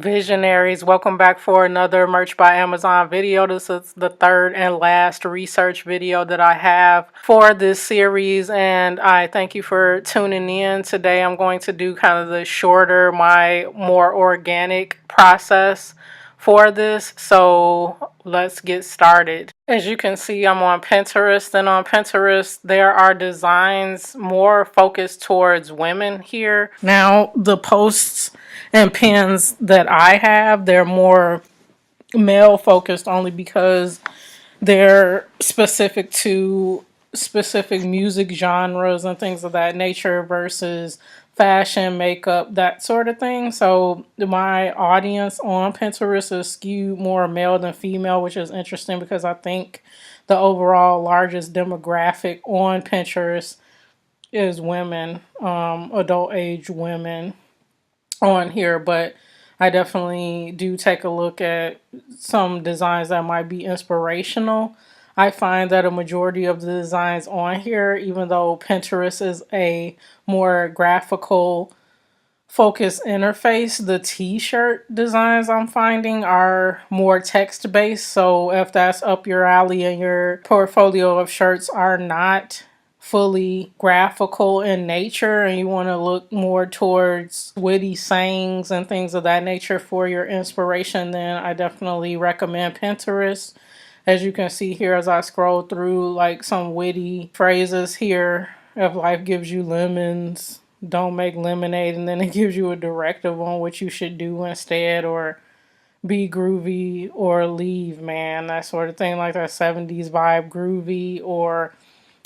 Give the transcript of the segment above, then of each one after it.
Visionaries, welcome back for another Merch by Amazon video. This is the third and last research video that I have for this series, and I thank you for tuning in. Today I'm going to do kind of the shorter, my more organic process for this. So let's get started. As you can see, I'm on Pinterest, and on Pinterest there are designs more focused towards women here. Now the posts and pins that I have, they're more male focused only because they're specific to specific music genres and things of that nature versus fashion, makeup, that sort of thing. So my audience on Pinterest is skewed more male than female, which is interesting because I think the overall largest demographic on Pinterest is women, adult age women on here, but I definitely do take a look at some designs that might be inspirational. I find that a majority of the designs on here, even though Pinterest is a more graphical focused interface, the t-shirt designs I'm finding are more text-based. So if that's up your alley and your portfolio of shirts are not fully graphical in nature and you want to look more towards witty sayings and things of that nature for your inspiration, then I definitely recommend Pinterest. As you can see here as I scroll through, like some witty phrases here: if life gives you lemons, don't make lemonade, and then it gives you a directive on what you should do instead, or be groovy or leave, man, that sort of thing, like that 70s vibe groovy. Or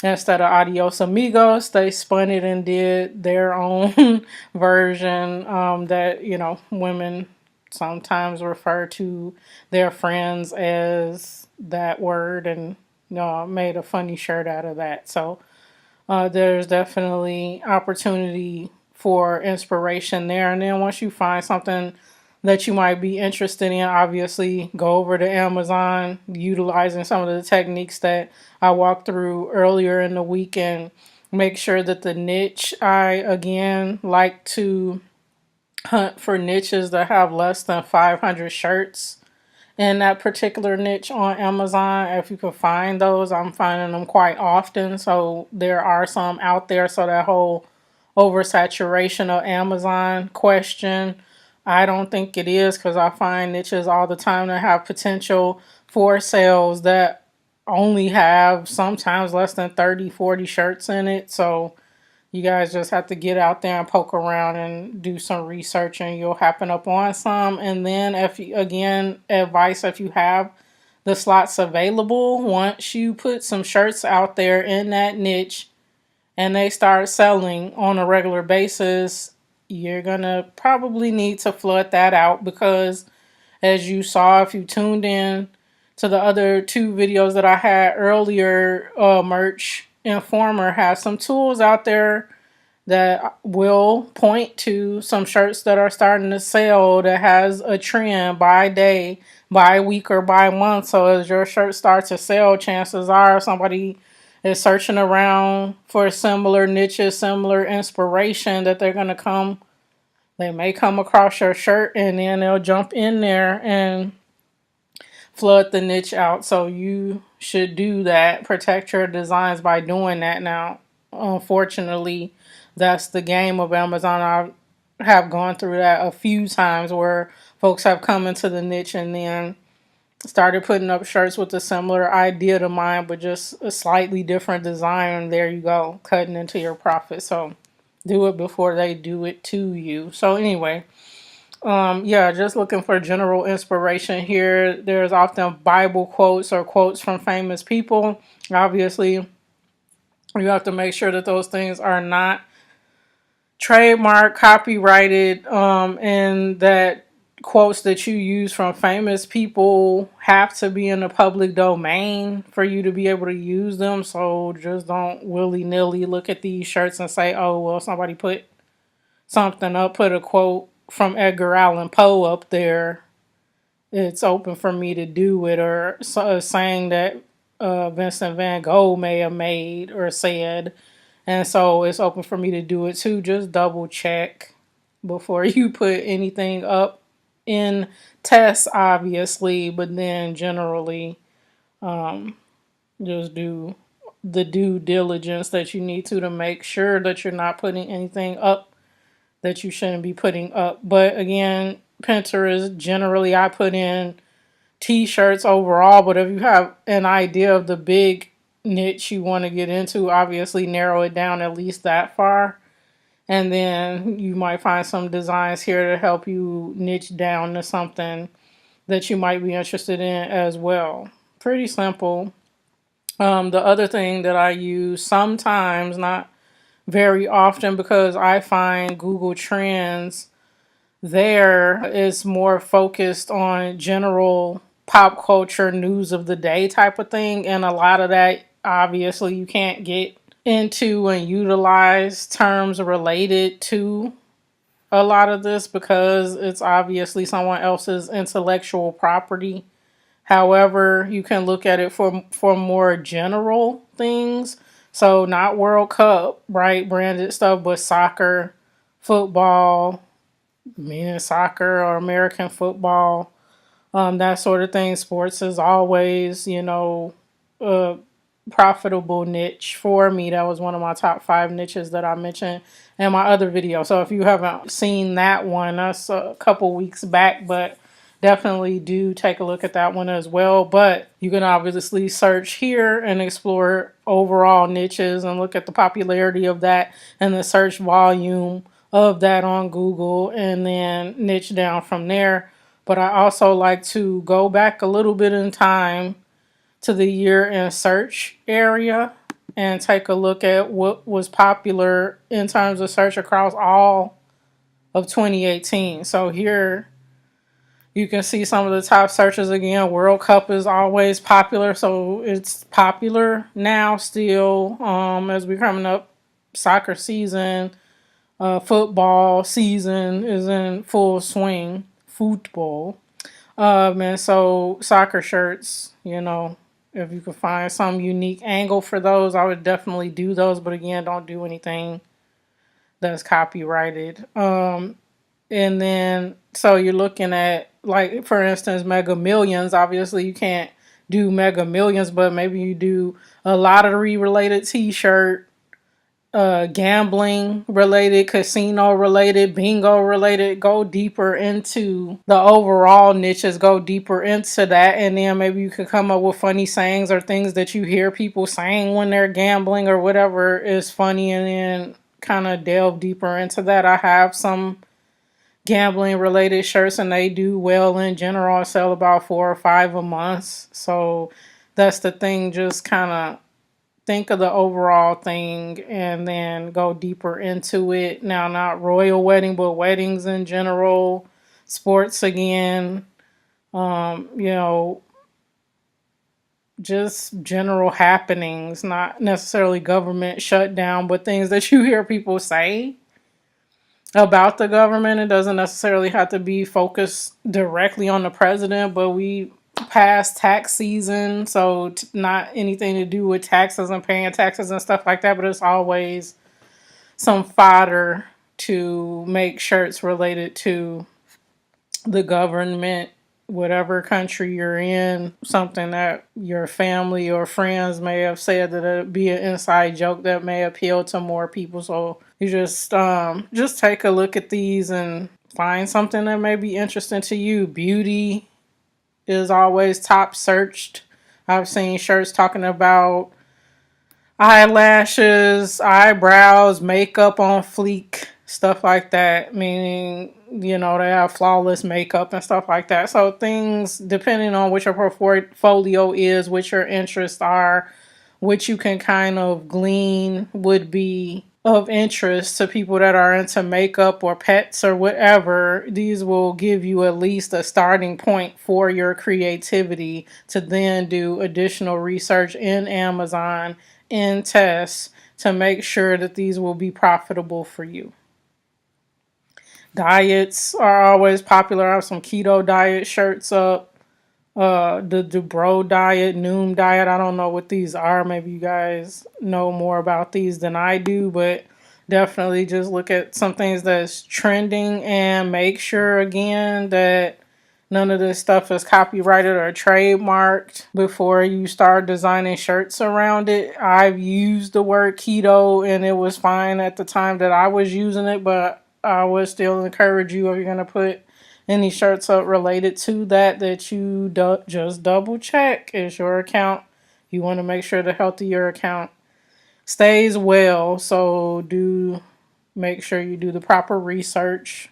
instead of adios amigos, they spun it and did their own version, that, women sometimes refer to their friends as that word, and made a funny shirt out of that. So there's definitely opportunity for inspiration there. And then once you find something that you might be interested in, obviously go over to Amazon, utilizing some of the techniques that I walked through earlier in the week, and make sure that the niche, I again like to hunt for niches that have less than 500 shirts in that particular niche on Amazon. If you can find those, I'm finding them quite often. So there are some out there. So that whole oversaturation of Amazon question, I don't think it is, because I find niches all the time that have potential for sales that only have sometimes less than 30, 40 shirts in it. So you guys just have to get out there and poke around and do some research, and you'll happen up on some. And then if you, again, advice, if you have the slots available, once you put some shirts out there in that niche and they start selling on a regular basis, you're gonna probably need to flood that out, because as you saw if you tuned in to the other two videos that I had earlier, Merch Informer has some tools out there that will point to some shirts that are starting to sell, that has a trend by day, by week, or by month. So as your shirt starts to sell, chances are somebody is searching around for similar niches, similar inspiration, that they may come across your shirt, and then they'll jump in there and flood the niche out. So you should do that. Protect your designs by doing that. Now, unfortunately, that's the game of Amazon. I have gone through that a few times where folks have come into the niche and then started putting up shirts with a similar idea to mine, but just a slightly different design. And there you go, cutting into your profit. So do it before they do it to you. So anyway, yeah, just looking for general inspiration here. There's often Bible quotes or quotes from famous people. Obviously, you have to make sure that those things are not trademark, copyrighted, and that quotes that you use from famous people have to be in the public domain for you to be able to use them. So just don't willy-nilly look at these shirts and say, oh, well, somebody put something up, put a quote from Edgar Allan Poe up there, it's open for me to do it. Or a saying that Vincent van Gogh may have made or said, and so it's open for me to do it too. Just double check before you put anything up in tests, obviously, but then generally just do the due diligence that you need to make sure that you're not putting anything up that you shouldn't be putting up. But again, Pinterest, generally I put in t-shirts overall, but if you have an idea of the big niche you want to get into, obviously narrow it down at least that far. And then you might find some designs here to help you niche down to something that you might be interested in as well. Pretty simple. The other thing that I use sometimes, not very often, because I find Google Trends there is more focused on general pop culture news of the day type of thing. And a lot of that, obviously, you can't get into and utilize terms related to a lot of this because it's obviously someone else's intellectual property. However, you can look at it for more general things. So not World Cup, right? Branded stuff, but soccer, football, men's soccer or American football, that sort of thing. Sports is always, a profitable niche for me. That was one of my top 5 niches that I mentioned in my other video. So if you haven't seen that one, that's a couple weeks back, but definitely do take a look at that one as well. But you can obviously search here and explore overall niches and look at the popularity of that and the search volume of that on Google and then niche down from there. But I also like to go back a little bit in time to the year in search area and take a look at what was popular in terms of search across all of 2018. So here you can see some of the top searches again. World Cup is always popular, so it's popular now still as we're coming up soccer season. Football season is in full swing. Football. And so soccer shirts, if you could find some unique angle for those, I would definitely do those. But again, don't do anything that's copyrighted. And then, so you're looking at, like, for instance, Mega Millions. Obviously, you can't do Mega Millions, but maybe you do a lottery-related t-shirt, gambling related, casino related, bingo related. Go deeper into the overall niches, go deeper into that, and then maybe you could come up with funny sayings or things that you hear people saying when they're gambling or whatever is funny, and then kind of delve deeper into that. I have some gambling related shirts and they do well in general. I sell about 4 or 5 a month. So that's the thing, just kind of think of the overall thing and then go deeper into it. Now, not royal wedding, but weddings in general, sports again, just general happenings, not necessarily government shutdown, but things that you hear people say about the government. It doesn't necessarily have to be focused directly on the president, but we past tax season, so not anything to do with taxes and paying taxes and stuff like that, but it's always some fodder to make shirts related to the government, whatever country you're in, something that your family or friends may have said that it'd be an inside joke that may appeal to more people. So you just take a look at these and find something that may be interesting to you. Beauty is always top searched. I've seen shirts talking about eyelashes, eyebrows, makeup on fleek, stuff like that, meaning, they have flawless makeup and stuff like that. So things, depending on what your portfolio is, what your interests are, what you can kind of glean would be of interest to people that are into makeup or pets or whatever. These will give you at least a starting point for your creativity to then do additional research in Amazon, in tests, to make sure that these will be profitable for you. Diets are always popular. I have some keto diet shirts up. The bro diet, Noom diet. I don't know what these are. Maybe you guys know more about these than I do, but definitely just look at some things that's trending and make sure again that None of this stuff is copyrighted or trademarked before you start designing shirts around it. I've used the word keto and it was fine at the time that I was using it, but I would still encourage you, if you're going to put any shirts up related to that, that you just double check. Is your account, you want to make sure the health of your account stays well. So do make sure you do the proper research.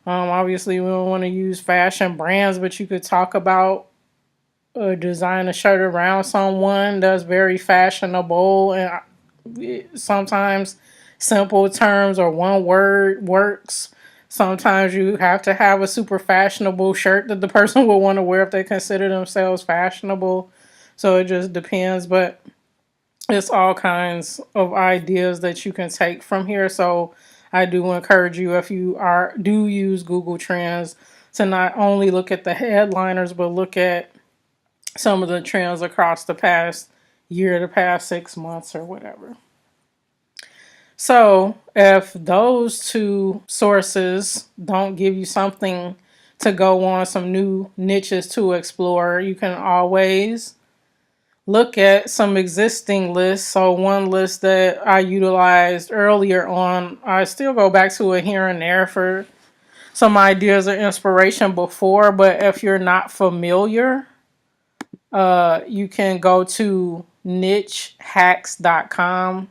Obviously, we don't want to use fashion brands, but you could talk about design a shirt around someone that's very fashionable, and sometimes simple terms or one word works. Sometimes you have to have a super fashionable shirt that the person will want to wear if they consider themselves fashionable. So it just depends, but it's all kinds of ideas that you can take from here. So I do encourage you, if you do use Google Trends, to not only look at the headliners, but look at some of the trends across the past year, the past 6 months or whatever. So if those two sources don't give you something to go on, some new niches to explore, you can always look at some existing lists. So one list that I utilized earlier on, I still go back to it here and there for some ideas or inspiration before, but if you're not familiar, you can go to nichehacks.com.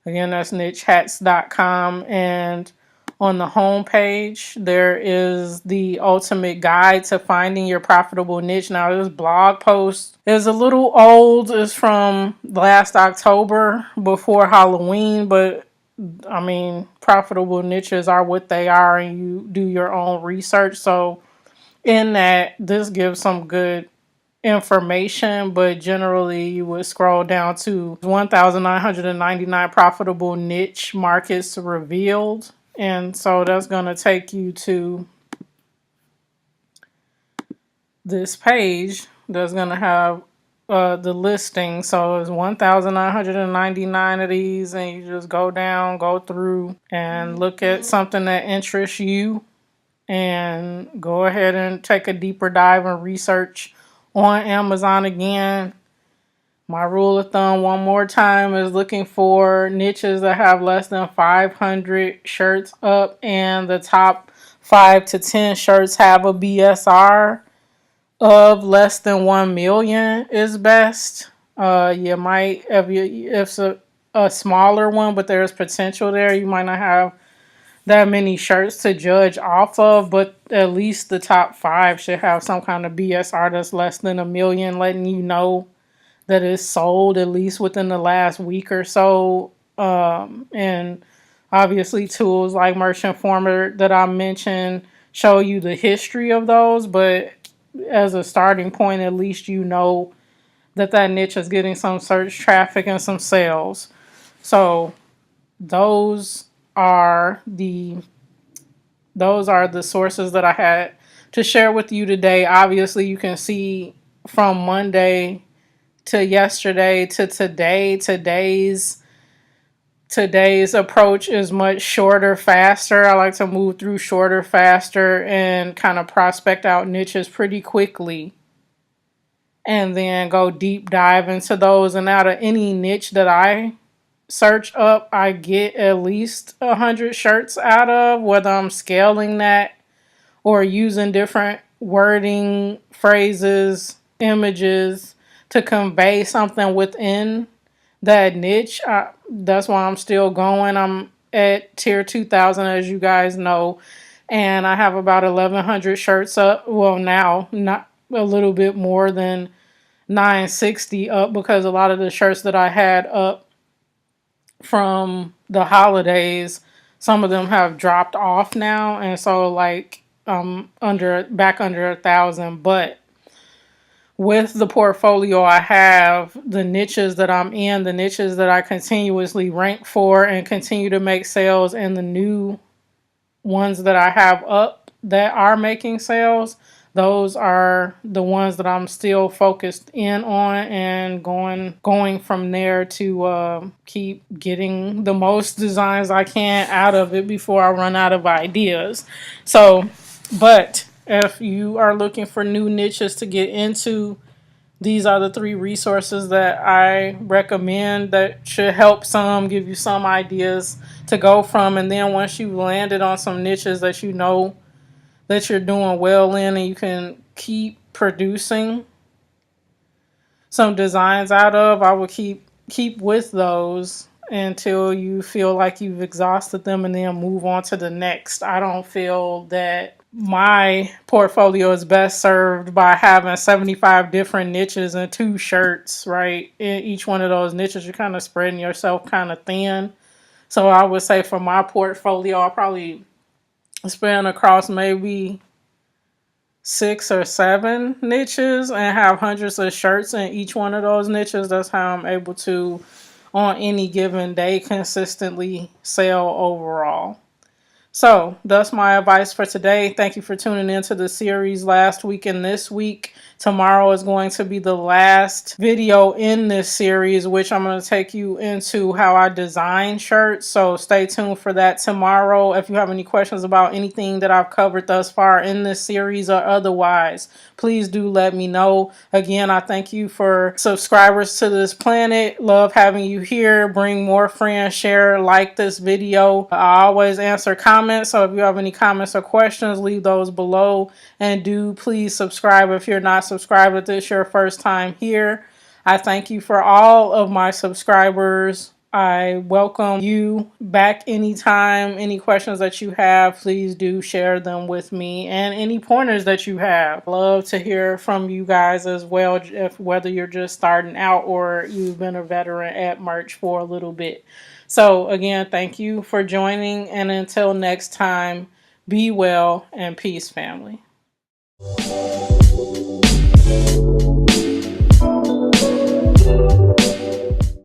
Again, that's nichehacks.com, and on the home page, there is the ultimate guide to finding your profitable niche. Now, this blog post is a little old. It's from last October, before Halloween, but I mean, profitable niches are what they are, and you do your own research. So in that, this gives some good information, but generally you would scroll down to 1,999 profitable niche markets revealed. And so that's going to take you to this page that's going to have the listing. So it's 1,999 of these, and you just go down, go through, and look at something that interests you, and go ahead and take a deeper dive and research on Amazon. Again, my rule of thumb, one more time, is looking for niches that have less than 500 shirts up, and the top 5 to 10 shirts have a BSR of less than 1 million is best. You might, if it's a smaller one, but there's potential there, you might not have that many shirts to judge off of, but at least the top 5 should have some kind of BSR that's less than 1 million, letting you know that it's sold at least within the last week or so. And obviously tools like Merch Informer that I mentioned show you the history of those, but as a starting point, at least you know that that niche is getting some search traffic and some sales. So those are the sources that I had to share with you today. Obviously, you can see from Monday to yesterday to today, today's approach is much shorter, faster. I like to move through shorter, faster, and kind of prospect out niches pretty quickly, and then go deep dive into those. And out of any niche that I search up, I get at least 100 shirts out of, whether I'm scaling that or using different wording, phrases, images to convey something within that niche. That's why I'm still going. I'm at tier 2000, as you guys know, and I have about 1,100 shirts up. Well, now, not a little bit more than 960 up, because a lot of the shirts that I had up from the holidays, some of them have dropped off now, and so like back under 1,000. But with the portfolio I have, the niches that I'm in, the niches that I continuously rank for and continue to make sales, and the new ones that I have up that are making sales, those are the ones that I'm still focused in on, and going from there to keep getting the most designs I can out of it before I run out of ideas. So, but If you are looking for new niches to get into, these are the 3 resources that I recommend that should help some, give you some ideas to go from. And then once you've landed on some niches that you know that you're doing well in and you can keep producing some designs out of, I will keep with those until you feel like you've exhausted them and then move on to the next. I don't feel that my portfolio is best served by having 75 different niches and 2 shirts, right? In each one of those niches, you're kind of spreading yourself kind of thin. So I would say for my portfolio, I'll probably span across maybe 6 or 7 niches and have hundreds of shirts in each one of those niches. That's how I'm able to, on any given day, consistently sell overall. So that's my advice for today. Thank you for tuning into the series last week and this week. Tomorrow is going to be the last video in this series, which I'm going to take you into how I design shirts. So stay tuned for that tomorrow. If you have any questions about anything that I've covered thus far in this series or otherwise, please do let me know. Again, I thank you for subscribers to this planet. Love having you here. Bring more friends, share, like this video. I always answer comments, so if you have any comments or questions, leave those below. And do please subscribe if you're not subscribed, if this is your first time here. I thank you for all of my subscribers. I welcome you back anytime. Any questions that you have, please do share them with me, and any pointers that you have. Love to hear from you guys as well, if whether you're just starting out or you've been a veteran at merch for a little bit. So again, thank you for joining, and until next time, be well and peace, family.